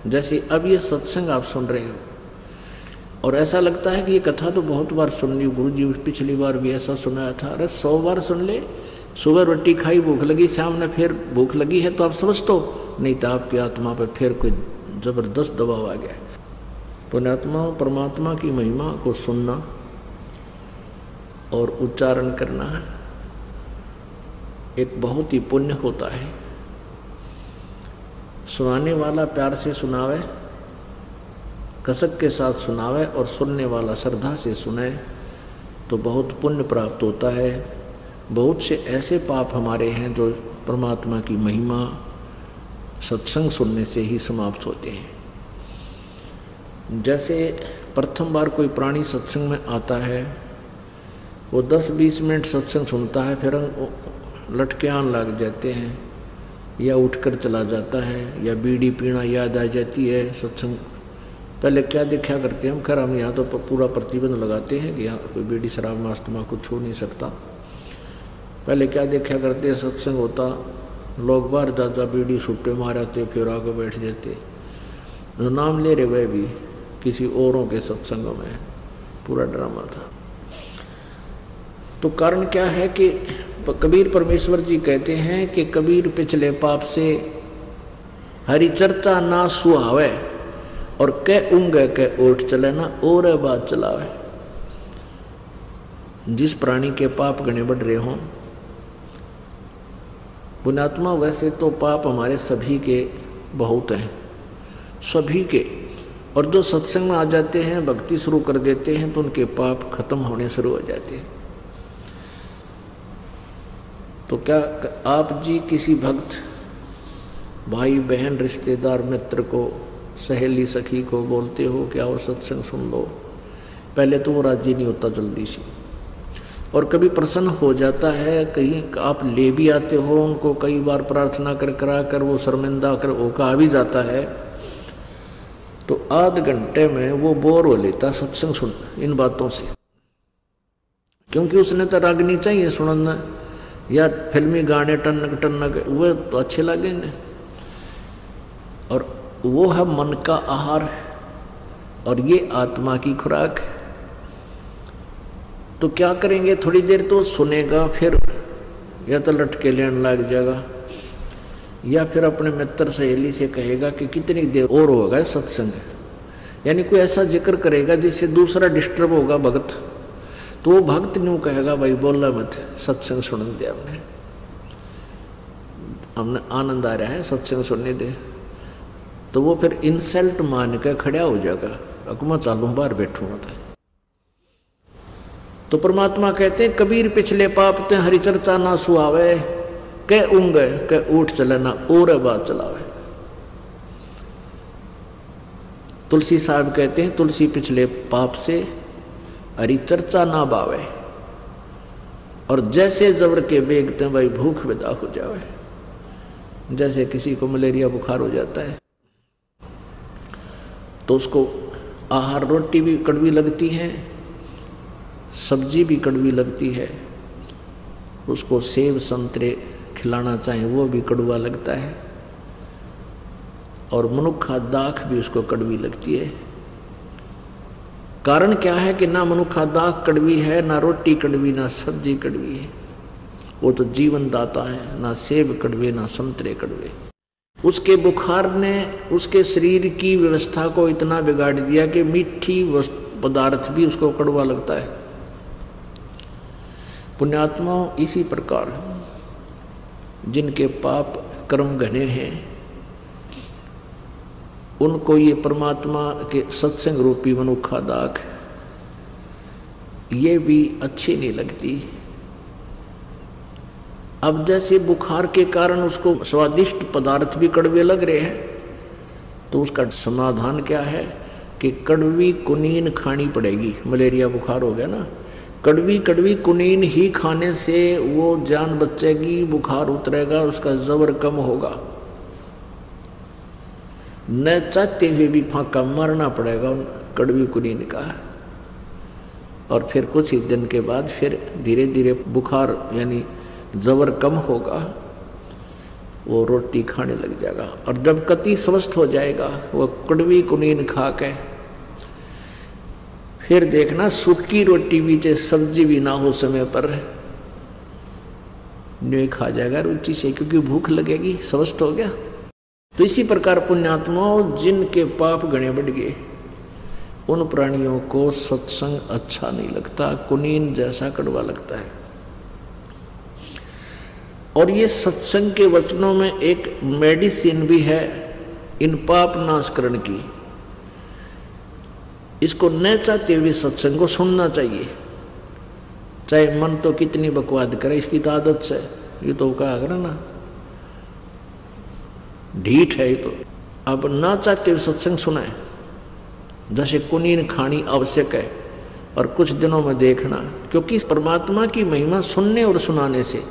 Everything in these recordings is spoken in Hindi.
जैसे अब ये सत्संग आप सुन रहे हो और ऐसा लगता है कि ये कथा तो बहुत बार सुन ली, गुरु जी पिछली बार भी ऐसा सुनाया था। अरे 100 बार सुन ले। सुबह रोटी खाई, भूख लगी, शाम ने फिर भूख लगी है तो आप समझ तो नहीं था आपकी आत्मा पर फिर कोई जबरदस्त दबाव आ गया। पुण्यात्मा परमात्मा की महिमा को सुनना और उच्चारण करना है एक बहुत ही पुण्य होता है। सुनाने वाला प्यार से सुनावे, कसक के साथ सुनावे और सुनने वाला श्रद्धा से सुने तो बहुत पुण्य प्राप्त होता है। बहुत से ऐसे पाप हमारे हैं जो परमात्मा की महिमा सत्संग सुनने से ही समाप्त होते हैं। जैसे प्रथम बार कोई प्राणी सत्संग में आता है, वो 10-20 मिनट सत्संग सुनता है, फिर लटके आन लग जाते हैं या उठकर चला जाता है या बीड़ी पीना याद आ जाती है। सत्संग पहले क्या देखा करते हैं हम, खैर हम यहाँ तो पूरा प्रतिबंध लगाते हैं कि यहाँ कोई बीड़ी शराब मास्तमा कुछ हो नहीं सकता। पहले क्या देखा करते हैं, सत्संग होता, लोग बाहर जा बीड़ी छुट्टे मारते, फिर आगे बैठ जाते। नाम ले रहे वह भी किसी औरों के सत्संगों में, पूरा ड्रामा था। तो कारण क्या है कि कबीर परमेश्वर जी कहते हैं कि कबीर पिछले पाप से हरि चर्चा ना सुहावे और कह उंगे कह ओठ चले ना और बात चलावे। जिस प्राणी के पाप गणे बढ़ रहे हों, पुण्यात्मा वैसे तो पाप हमारे सभी के बहुत हैं, सभी के, और जो सत्संग में आ जाते हैं, भक्ति शुरू कर देते हैं तो उनके पाप खत्म होने शुरू हो जाते हैं। तो क्या आप जी किसी भक्त भाई बहन रिश्तेदार मित्र को, सहेली सखी को बोलते हो कि आओ सत्संग सुन लो? पहले तो वो राजी नहीं होता जल्दी से, और कभी प्रसन्न हो जाता है, कहीं आप ले भी आते हो उनको, कई बार प्रार्थना कर करा कर वो शर्मिंदा कर ओका आ भी जाता है, तो आध घंटे में वो बोर हो लेता सत्संग सुन इन बातों से, क्योंकि उसने तो रागनी चाहिए सुनना या फिल्मी गाने टनक टनक वो तो अच्छे लगेंगे, और वो है मन का आहार और ये आत्मा की खुराक। तो क्या करेंगे, थोड़ी देर तो सुनेगा, फिर या तो लटके लेने लग जाएगा या फिर अपने मित्र सहेली से कहेगा कि कितनी देर और होगा सत्संग, यानी कोई ऐसा जिक्र करेगा जिससे दूसरा डिस्टर्ब होगा भक्त, तो वो भक्त न्यू कहेगा भाई बोला मत, सत्संग सुन दे, हमने आनंद आ रहा है सत्संग सुनने दे। तो वो फिर इंसल्ट मान कर खड़ा हो जाएगा, अकुमा चालू बाहर बैठूंगा। तो परमात्मा कहते हैं कबीर पिछले पाप ते हरि चर्चा ना सुहावे, कह ऊँगे कह उठ चले ना और बात चलावे। तुलसी साहब कहते हैं तुलसी पिछले पाप से हरि चर्चा ना बावे, और जैसे जबर के बेगते भाई भूख विदा हो जावे। जैसे किसी को मलेरिया बुखार हो जाता है तो उसको आहार रोटी भी कड़वी लगती है, सब्जी भी कड़वी लगती है, उसको सेब संतरे खिलाना चाहे वो भी कड़वा लगता है, और मनुखा दाख भी उसको कड़वी लगती है। कारण क्या है कि ना मनुखा दाख कड़वी है, ना रोटी कड़वी, ना सब्जी कड़वी है, वो तो जीवन दाता है। ना सेब कड़वे ना संतरे कड़वे। उसके बुखार ने उसके शरीर की व्यवस्था को इतना बिगाड़ दिया कि मीठी पदार्थ भी उसको कड़वा लगता है। पुण्यात्माओं इसी प्रकार जिनके पाप कर्म घने हैं उनको ये परमात्मा के सत्संग रूपी मनुखा दाख ये भी अच्छी नहीं लगती। अब जैसे बुखार के कारण उसको स्वादिष्ट पदार्थ भी कड़वे लग रहे हैं, तो उसका समाधान क्या है कि कड़वी कुनीन खानी पड़ेगी। मलेरिया बुखार हो गया ना, कड़वी कड़वी कुनीन ही खाने से वो जान बचेगी, बुखार उतरेगा, उसका जबर कम होगा। न चाहते हुए भी फांका मारना पड़ेगा कड़वी कुनीन का, और फिर कुछ ही दिन के बाद फिर धीरे धीरे बुखार यानी जबर कम होगा। वो रोटी खाने लग जाएगा। और जब कति स्वस्थ हो जाएगा वो कड़वी कुनीन खा के फिर देखना सूखी रोटी भी चाहे सब्जी भी ना हो समय पर नहीं खा जाएगा रुचि से, क्योंकि भूख लगेगी, स्वस्थ हो गया। तो इसी प्रकार पुण्यात्माओं जिनके पाप गणे बढ़ गए उन प्राणियों को सत्संग अच्छा नहीं लगता, कुनीन जैसा कड़वा लगता है। और ये सत्संग के वचनों में एक मेडिसिन भी है इन पाप नाशकरण की। इसको न चाहते हुए सत्संग को सुनना चाहिए, चाहे मन तो कितनी बकवाद करे, इसकी तो आदत से, ये तो कहा करा ना ढीठ है ये तो। अब ना चाहते हुए सत्संग सुनाए, जैसे कुनीन खानी आवश्यक है और कुछ दिनों में देखना, क्योंकि परमात्मा की महिमा सुनने और सुनाने से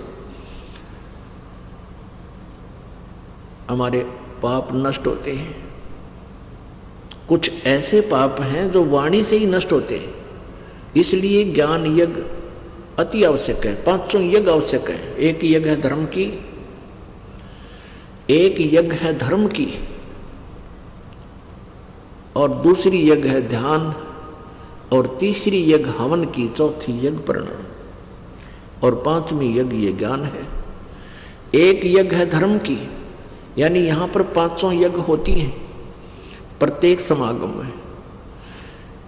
हमारे पाप नष्ट होते हैं। कुछ ऐसे पाप हैं जो वाणी से ही नष्ट होते हैं, इसलिए ज्ञान यज्ञ अति आवश्यक है। पांचों यज्ञ आवश्यक है। एक यज्ञ है धर्म की, एक यज्ञ है धर्म की, और दूसरी यज्ञ है ध्यान, और तीसरी यज्ञ हवन की, चौथी यज्ञ प्रणाम, और पांचवी यज्ञ ये ज्ञान है। एक यज्ञ है धर्म की, यानी यहाँ पर पांचों यज्ञ होती हैं प्रत्येक समागम में।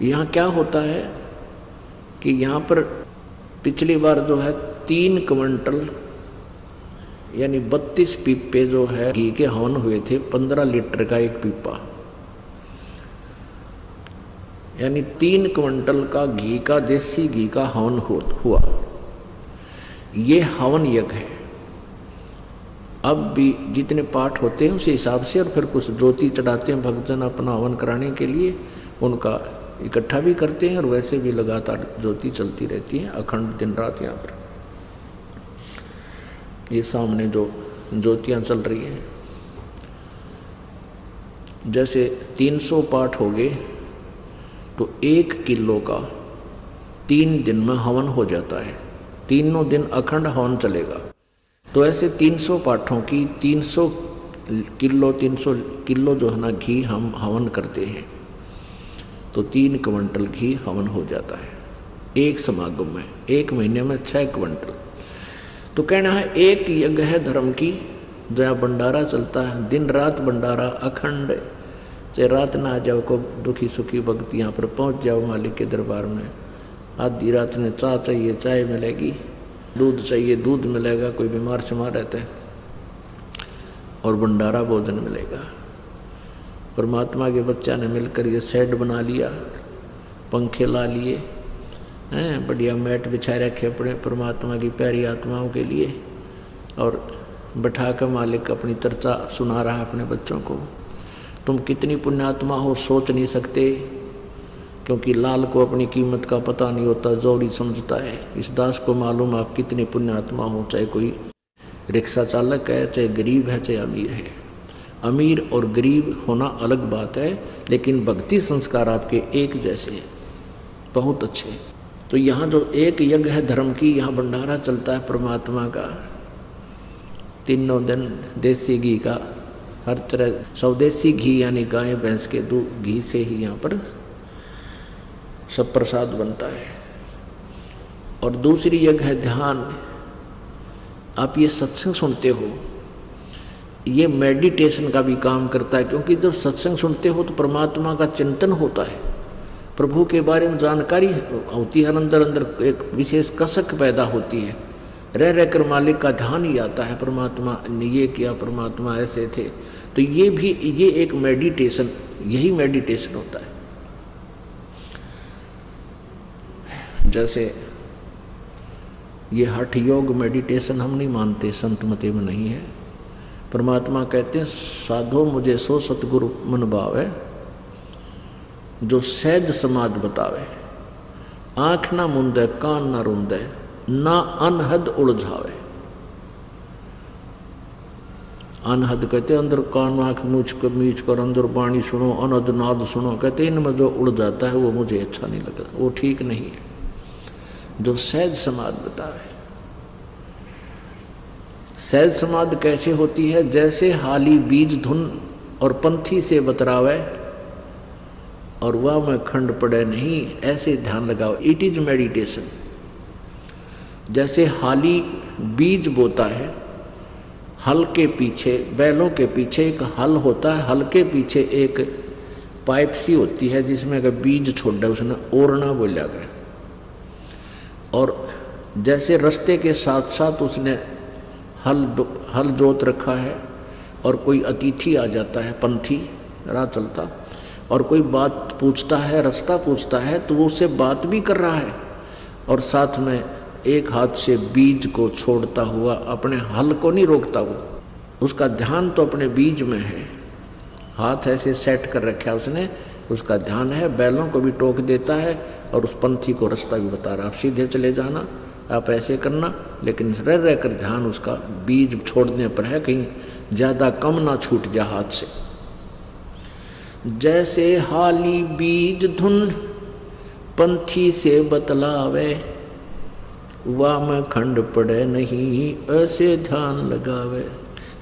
यहाँ क्या होता है कि यहाँ पर पिछली बार जो है 3 क्विंटल यानी 32 पीपे जो है घी के हवन हुए थे, 15 लीटर का एक पीपा, यानी 3 क्विंटल का घी का, देसी घी का हवन हुआ। ये हवन यज्ञ है। अब भी जितने पाठ होते हैं उसी हिसाब से, और फिर कुछ ज्योति चढ़ाते हैं भक्तजन अपना हवन कराने के लिए, उनका इकट्ठा भी करते हैं, और वैसे भी लगातार ज्योति चलती रहती है अखंड दिन रात। यहाँ पर ये सामने जो ज्योतियाँ चल रही हैं, जैसे 300 पाठ हो गए तो 1 किलो का 3 दिन में हवन हो जाता है। तीनों दिन अखंड हवन चलेगा। तो ऐसे 300 पाठों की 300 किलो जो है ना घी हम हवन करते हैं, तो 3 क्विंटल घी हवन हो जाता है एक समागम में। 1 महीने में 6 क्विंटल। तो कहना है एक यज्ञ है धर्म की, जहाँ भंडारा चलता है, दिन रात भंडारा अखंड, चाहे रात ना आ जाओ को दुखी सुखी भक्त यहाँ पर पहुँच जाओ मालिक के दरबार में। आधी रात में चाय चाहिए चाय मिलेगी, दूध चाहिए दूध मिलेगा, कोई बीमार शिमार रहता है, और भंडारा भोजन मिलेगा। परमात्मा के बच्चा ने मिलकर ये सेट बना लिया, पंखे ला लिए हैं, बढ़िया मैट बिछाए रखे अपने परमात्मा की प्यारी आत्माओं के लिए, और बैठा कर मालिक अपनी चर्चा सुना रहा अपने बच्चों को। तुम कितनी पुण्यात्मा हो सोच नहीं सकते, क्योंकि लाल को अपनी कीमत का पता नहीं होता, जोड़ी समझता है। इस दास को मालूम आप कितनी पुण्यात्मा हो, चाहे कोई रिक्शा चालक है, चाहे गरीब है, चाहे अमीर है। अमीर और गरीब होना अलग बात है, लेकिन भक्ति संस्कार आपके एक जैसे हैं, बहुत अच्छे। तो यहाँ जो एक यज्ञ है धर्म की, यहाँ भंडारा चलता है परमात्मा का। तीनों दिन देसी घी का, हर तरह स्वदेशी घी यानी गाय भैंस के दूध घी से ही यहाँ पर सब प्रसाद बनता है। और दूसरी यज्ञ है ध्यान। आप ये सत्संग सुनते हो, ये मेडिटेशन का भी काम करता है, क्योंकि जब सत्संग सुनते हो तो परमात्मा का चिंतन होता है, प्रभु के बारे में जानकारी होती है, अंदर अंदर एक विशेष कसक पैदा होती है, रह रहकर मालिक का ध्यान ही आता है, परमात्मा ने ये किया, परमात्मा ऐसे थे। तो ये भी ये एक मेडिटेशन, यही मेडिटेशन होता है। जैसे ये हठ योग मेडिटेशन हम नहीं मानते, संत मते में नहीं है। परमात्मा कहते हैं साधो मुझे सो सतगुरु मन भावे, जो सहज समाज बतावे, आँख ना मुंदे कान ना रुंदे, ना अनहद उलझावे। अनहद कहते अंदर कान आँख मीच कर अंदर वाणी सुनो, अनहद नाद सुनो। कहते इनमें जो उड़ जाता है वो मुझे अच्छा नहीं लगता, वो ठीक नहीं है। जो सहज समाज बतावे, सहज समाधि कैसे होती है? जैसे हाली बीज धुन और पंथी से बतरावे और वह में खंड पड़े नहीं, ऐसे ध्यान लगाओ। It is meditation. जैसे हाली बीज बोता है, हल के पीछे, बैलों के पीछे एक हल होता है, हल के पीछे एक पाइप सी होती है जिसमें अगर बीज छोड़ दे उसने ओरना बोला गया। और जैसे रास्ते के साथ साथ उसने हल जोत रखा है और कोई अतिथि आ जाता है, पंथी राह चलता, और कोई बात पूछता है, रास्ता पूछता है, तो वो उससे बात भी कर रहा है और साथ में एक हाथ से बीज को छोड़ता हुआ अपने हल को नहीं रोकता। वो उसका ध्यान तो अपने बीज में है, हाथ ऐसे सेट कर रखा है उसने, उसका ध्यान है, बैलों को भी टोक देता है और उस पंथी को रास्ता भी बता रहा, आप सीधे चले जाना, आप ऐसे करना, लेकिन रह कर ध्यान उसका बीज छोड़ने पर है, कहीं ज़्यादा कम ना छूट जाए हाथ से। जैसे हाली बीज धुन पंथी से बतलावे, वाम खंड पड़े नहीं, ऐसे ध्यान लगावे।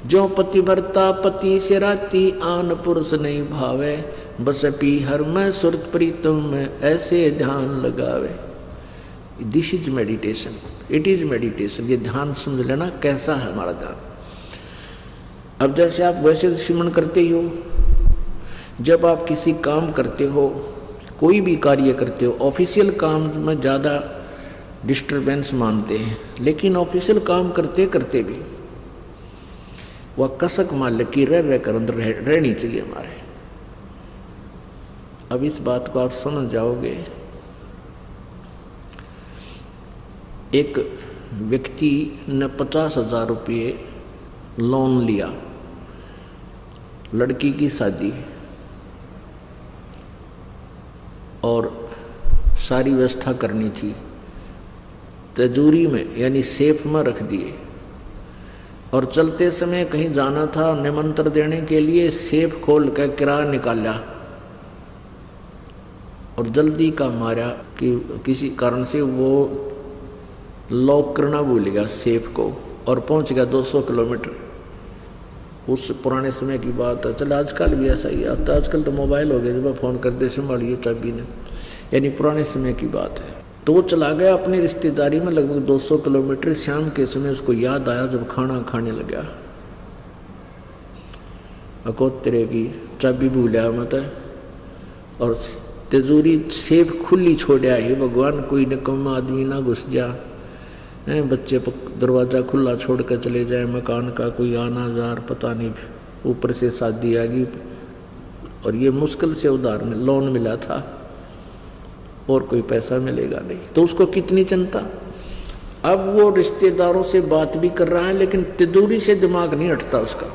जो पतिव्रता पति से राती, आन पुरुष नहीं भावे, बस पी हर में सुरत प्रीतम में, ऐसे ध्यान लगावे। This is meditation, it is meditation. ये ध्यान समझ लेना कैसा है हमारा ध्यान। अब जैसे आप वैसे सिमरन करते ही हो, जब आप किसी काम करते हो, कोई भी कार्य करते हो, ऑफिशियल काम में ज़्यादा डिस्टरबेंस मानते हैं, लेकिन ऑफिशियल काम करते करते भी वह कसक मालिक की रह कर अंदर रहनी चाहिए हमारे। अब इस बात को आप समझ जाओगे। एक व्यक्ति ने 50,000 रुपये लोन लिया, लड़की की शादी, और सारी व्यवस्था करनी थी, तिजोरी में यानी सेफ में रख दिए, और चलते समय कहीं जाना था निमंत्रण देने के लिए, सेफ खोल कर किराया निकाला और जल्दी का मारा कि किसी कारण से वो लॉक करना भूल गया सेफ को, और पहुंच गया 200 किलोमीटर। उस पुराने समय की बात है, चल आजकल भी ऐसा ही आता, आजकल तो मोबाइल हो गया, जब फ़ोन कर दे संभालिए चाबी ने, यानी पुराने समय की बात है। तो वो चला गया अपनी रिश्तेदारी में लगभग 200 किलोमीटर। शाम के समय उसको याद आया जब खाना खाने लगा, अकोत्तरे की चाबी भूलिया मत, और तिजोरी सेफ खुली छोड़ा है। भगवान कोई निकम्मा आदमी ना घुस जा, बच्चे दरवाज़ा खुला छोड़ कर चले जाए, मकान का कोई आना जार पता नहीं, ऊपर से शादी आ गई, और ये मुश्किल से उधार में लोन मिला था और कोई पैसा मिलेगा नहीं, तो उसको कितनी चिंता। अब वो रिश्तेदारों से बात भी कर रहा है, लेकिन तिजोरी से दिमाग नहीं हटता उसका,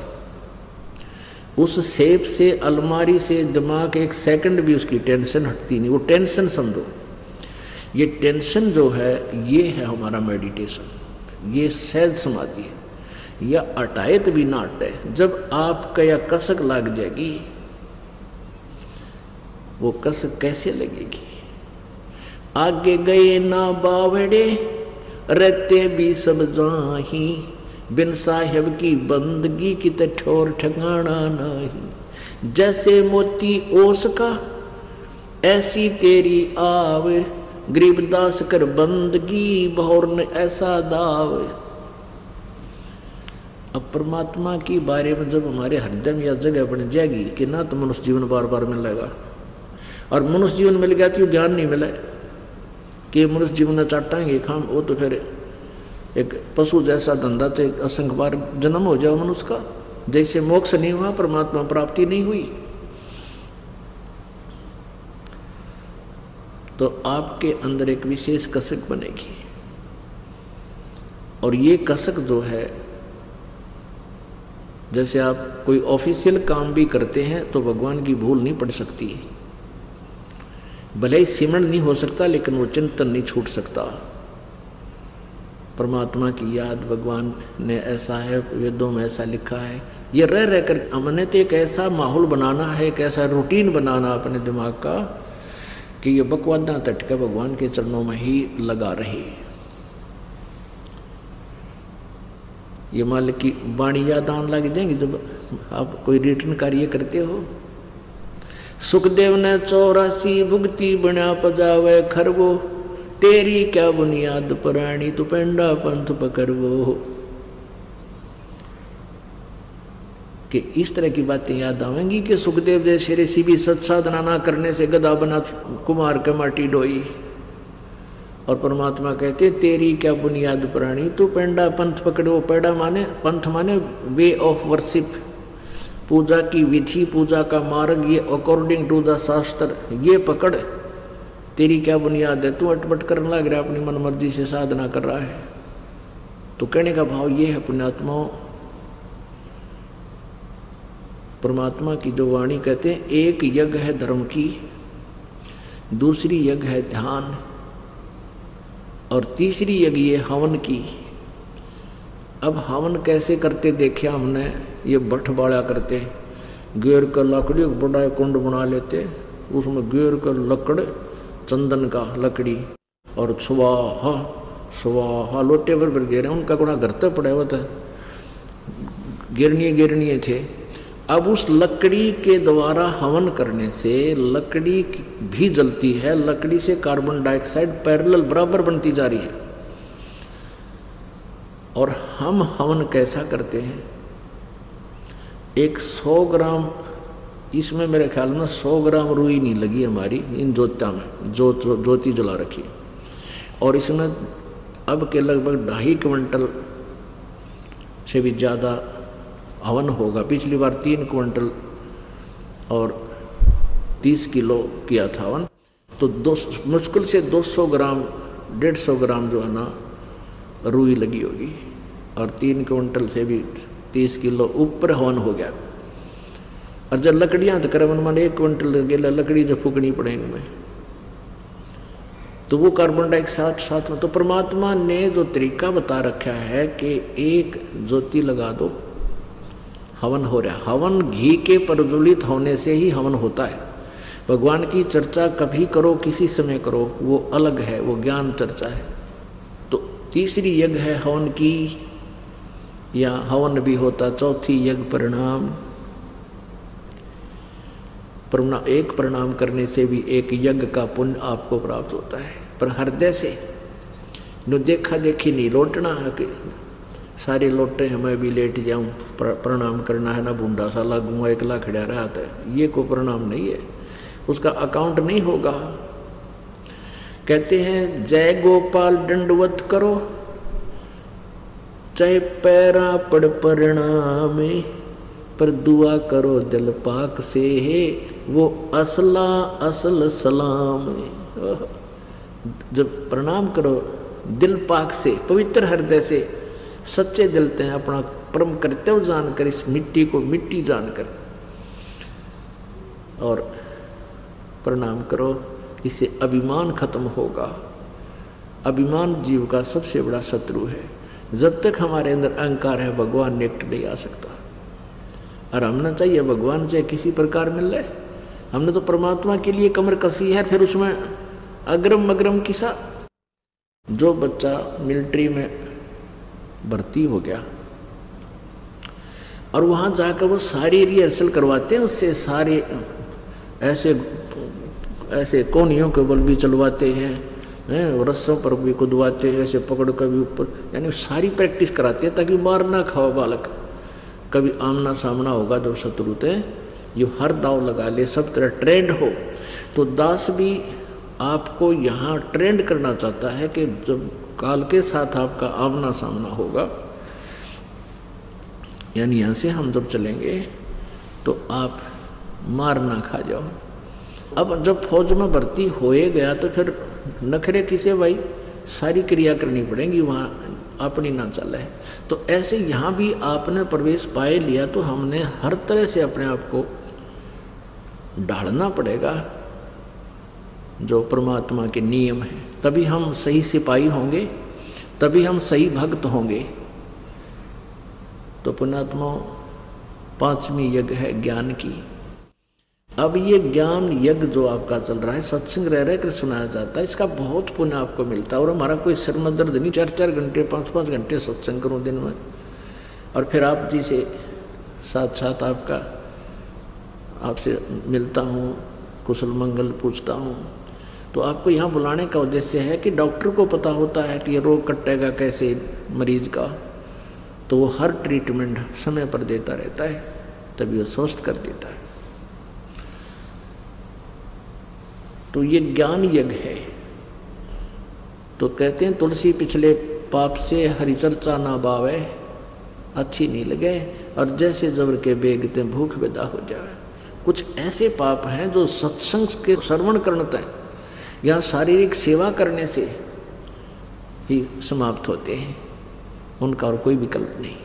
उस सेफ से, अलमारी से दिमाग एक सेकंड भी उसकी टेंशन हटती नहीं। वो टेंशन समझो, ये टेंशन जो है ये है हमारा मेडिटेशन, ये सहज समाधि है। या अटायत भी ना हटे, जब आपका या कसक लग जाएगी, वो कसक कैसे लगेगी? आगे गए ना बावड़े, रहते भी सब जाही, बिन साहेब की बंदगी की तो ठोर ठिकाना नहीं। जैसे मोती ओस का ऐसी तेरी आव, गरीबदास कर बंदगी बहुर ने ऐसा दाव। अब परमात्मा की बारे में जब हमारे हृदय में यह जगह बन जाएगी कि ना तो मनुष्य जीवन बार बार मिलेगा, और मनुष्य जीवन मिल गया तो ज्ञान नहीं मिला कि मनुष्य जीवन में चाटाएंगे खाम, वो तो फिर एक पशु जैसा धंधा, तो असंख्य बार जन्म हो जाए मनुष्य का। जैसे मोक्ष नहीं हुआ, परमात्मा प्राप्ति नहीं हुई, तो आपके अंदर एक विशेष कसक बनेगी। और ये कसक जो है, जैसे आप कोई ऑफिशियल काम भी करते हैं तो भगवान की भूल नहीं पड़ सकती, भले ही सिमरन नहीं हो सकता, लेकिन वो चिंतन नहीं छूट सकता। परमात्मा की याद, भगवान ने ऐसा है, वेदों में ऐसा लिखा है। ये रह कर हमने तो एक ऐसा माहौल बनाना है, एक ऐसा रूटीन बनाना अपने दिमाग का कि ये बकवादा तटके भगवान के चरणों में ही लगा रहे। ये मालिक की वाणी याद आने लग जाएंगी जब आप कोई रिटर्न कार्य करते हो। सुखदेव ने 84 भुगती बना पजावे खरगो, तेरी क्या बुनियाद पुरानी तू पेंडा पंथ पकड़वो। कि इस तरह की बातें याद आवेंगी कि सुखदेव जैसे ऋषि भी सत साधना ना करने से गधा बना कुमार के माटी डोई, और परमात्मा कहते तेरी क्या बुनियाद पुरानी तू पेंडा पंथ पकड़ो। पेड़ा माने पंथ माने वे ऑफ वर्शिप, पूजा की विधि, पूजा का मार्ग, ये अकॉर्डिंग टू द शास्त्र, ये पकड़। तेरी क्या बुनियाद है, तू अटपट करने लग रहा है, अपनी मन मर्जी से साधना कर रहा है। तो कहने का भाव ये है पुण्यात्माओं, परमात्मा की जो वाणी कहते हैं, एक यज्ञ है धर्म की, दूसरी यज्ञ है ध्यान, और तीसरी यज्ञ ये हवन की। अब हवन कैसे करते देखा हमने, ये भट्ट बाड़ा करते, गेर का लकड़ी बड़ा कुंड बना लेते, उसमें गेर का लकड़ चंदन का लकड़ी और स्वाहा स्वाहा लोटे पर गेरे, उनका गुणा घरते पड़े हुए थे, गिरनिये थे। अब उस लकड़ी के द्वारा हवन करने से लकड़ी भी जलती है, लकड़ी से कार्बन डाइऑक्साइड पैरेलल बराबर बनती जा रही है। और हम हवन कैसा करते हैं, एक 100 ग्राम, इसमें मेरे ख्याल में 100 ग्राम रुई नहीं लगी हमारी इन ज्योतिया में, ज्योति जला रखी, और इसमें अब के लगभग 2.5 क्विंटल से भी ज़्यादा हवन होगा। पिछली बार 3 क्विंटल और 30 किलो किया था हवन, तो मुश्किल से 200 ग्राम 150 ग्राम जो है ना रुई लगी होगी, और 3 क्विंटल से भी 30 किलो ऊपर हवन हो गया। और जब लकड़ियाँ तो करवन मान 1 क्विंटल लगे लकड़ी जो फूकनी पड़े इनमें, तो वो कार्बन डाइऑक्साइड साथ में। तो परमात्मा ने जो तरीका बता रखा है कि एक ज्योति लगा दो, हवन हो रहा है। हवन घी के प्रज्वलित होने से ही हवन होता है। भगवान की चर्चा कभी करो, किसी समय करो, वो अलग है, वो ज्ञान चर्चा है। तो तीसरी यज्ञ है हवन की, या हवन भी होता। चौथी यज्ञ प्रणाम। एक प्रणाम करने से भी एक यज्ञ का पुण्य आपको प्राप्त होता है, पर हृदय से जो देखा देखी नहीं लौटना है कि सारे लौटे हैं मैं भी लेट जाऊं, प्रणाम करना है ना, बूंदा सा लगूंगा एकला खड़ा रहा था, ये कोई प्रणाम नहीं है, उसका अकाउंट नहीं होगा। कहते हैं जय गोपाल दंडवत करो, चाहे पैरा पड़ प्रणाम, पर दुआ करो दिल पाक से है, वो असला असल सलाम। जब प्रणाम करो दिल पाक से, पवित्र हृदय से, सच्चे दिल से, अपना परम कर्तव्य जानकर, इस मिट्टी को मिट्टी जानकर, और प्रणाम करो, इससे अभिमान खत्म होगा। अभिमान जीव का सबसे बड़ा शत्रु है। जब तक हमारे अंदर अहंकार है, भगवान निकट नहीं आ सकता। और हमने चाहिए भगवान से किसी प्रकार मिल रहे, हमने तो परमात्मा के लिए कमर कसी है, फिर उसमें अग्रम अग्रम किसा। जो बच्चा मिलिट्री में भर्ती हो गया और वहाँ जाकर वो सारी रिहर्सल करवाते हैं उससे, सारे ऐसे कोनियों के बल भी चलवाते हैं, रस्सों पर भी कुदवाते हैं, ऐसे पकड़ कर भी ऊपर, यानी सारी प्रैक्टिस कराते हैं ताकि मार ना खाओ बालक। कभी आमना सामना होगा जो शत्रु थे, जो हर दाव लगा ले, सब तरह ट्रेंड हो। तो दास भी आपको यहाँ ट्रेंड करना चाहता है कि जब काल के साथ आपका आमना सामना होगा, यानी यहाँ से हम जब चलेंगे तो आप मार ना खा जाओ। अब जब फौज में भर्ती होए गया तो फिर नखरे किसे भाई, सारी क्रिया करनी पड़ेगी, वहाँ अपनी ना चले। तो ऐसे यहाँ भी आपने प्रवेश पाए लिया तो हमने हर तरह से अपने आप को ढालना पड़ेगा जो परमात्मा के नियम हैं, तभी हम सही सिपाही होंगे, तभी हम सही भक्त होंगे। तो पुण्यात्मा, 5वीं यज्ञ है ज्ञान की। अब ये ज्ञान यज्ञ जो आपका चल रहा है, सत्संग रह कर सुनाया जाता है, इसका बहुत पुण्य आपको मिलता है। और हमारा कोई सिर में दर्द नहीं, 4-4 घंटे 5-5 घंटे सत्संग करूँ दिन में, और फिर आप जी से साथ साथ आपसे मिलता हूँ, कुशल मंगल पूछता हूँ, तो आपको यहाँ बुलाने का उद्देश्य है कि डॉक्टर को पता होता है कि ये रोग कटेगा कैसे मरीज का, तो वो हर ट्रीटमेंट समय पर देता रहता है, तभी वो स्वस्थ कर देता है। तो ये ज्ञान यज्ञ है। तो कहते हैं तुलसी पिछले पाप से हरि चर्चा ना बावे, अच्छी नहीं लगे, और जैसे जबर के बेगते भूख विदा हो जाए। कुछ ऐसे पाप हैं जो सत्संग के श्रवण करते हैं या शारीरिक सेवा करने से ही समाप्त होते हैं, उनका और कोई विकल्प नहीं।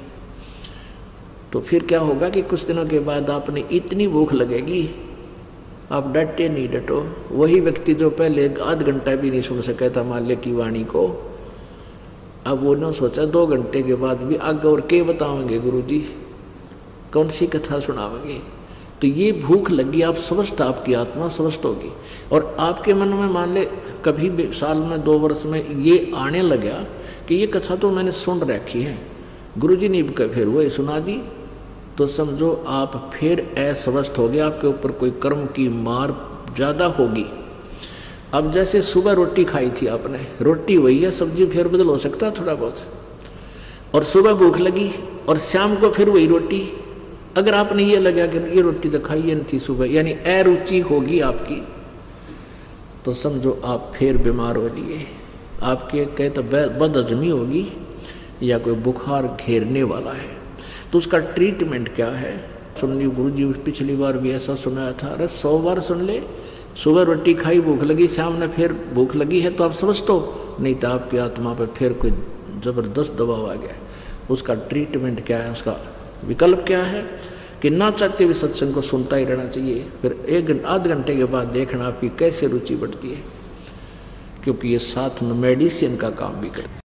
तो फिर क्या होगा कि कुछ दिनों के बाद आपने इतनी भूख लगेगी, आप डटे नहीं डटो। वही व्यक्ति जो पहले आध घंटा भी नहीं सुन सका था माल्य की वाणी को, अब वो ना सोचा 2 घंटे के बाद भी आगे और क्या बताओगे गुरु जी, कौन सी कथा सुनाओगे। तो ये भूख लगी, आप स्वस्थ, आपकी आत्मा स्वस्थ होगी। और आपके मन में मान ले कभी भी साल में 2 वर्ष में ये आने लगा कि ये कथा तो मैंने सुन रखी है, गुरु जी ने फिर वही सुना दी, तो समझो आप फिर अस्वस्थ हो गए, आपके ऊपर कोई कर्म की मार ज़्यादा होगी। अब जैसे सुबह रोटी खाई थी आपने, रोटी वही है, सब्जी फिर बदल हो सकता है थोड़ा बहुत, और सुबह भूख लगी और शाम को फिर वही रोटी। अगर आपने ये लगा कि ये रोटी तो खाई नहीं थी सुबह, यानी अरुचि होगी आपकी, तो समझो आप फिर बीमार हो लिए, आपके कहे तो बदहजमी होगी या कोई बुखार घेरने वाला है। तो उसका ट्रीटमेंट क्या है? सुन ली गुरु जी, पिछली बार भी ऐसा सुनाया था। अरे 100 बार सुन ले, सुबह रोटी खाई, भूख लगी, शाम ने फिर भूख लगी है तो आप समझ तो नहीं, तो आपकी आत्मा पर फिर कोई ज़बरदस्त दबाव आ गया। उसका ट्रीटमेंट क्या है, उसका विकल्प क्या है कि ना चाहते हुए सत्संग को सुनता ही रहना चाहिए। फिर आध घंटे के बाद देखना आपकी कैसे रुचि बढ़ती है, क्योंकि ये साथ में मेडिसिन का काम भी करता है।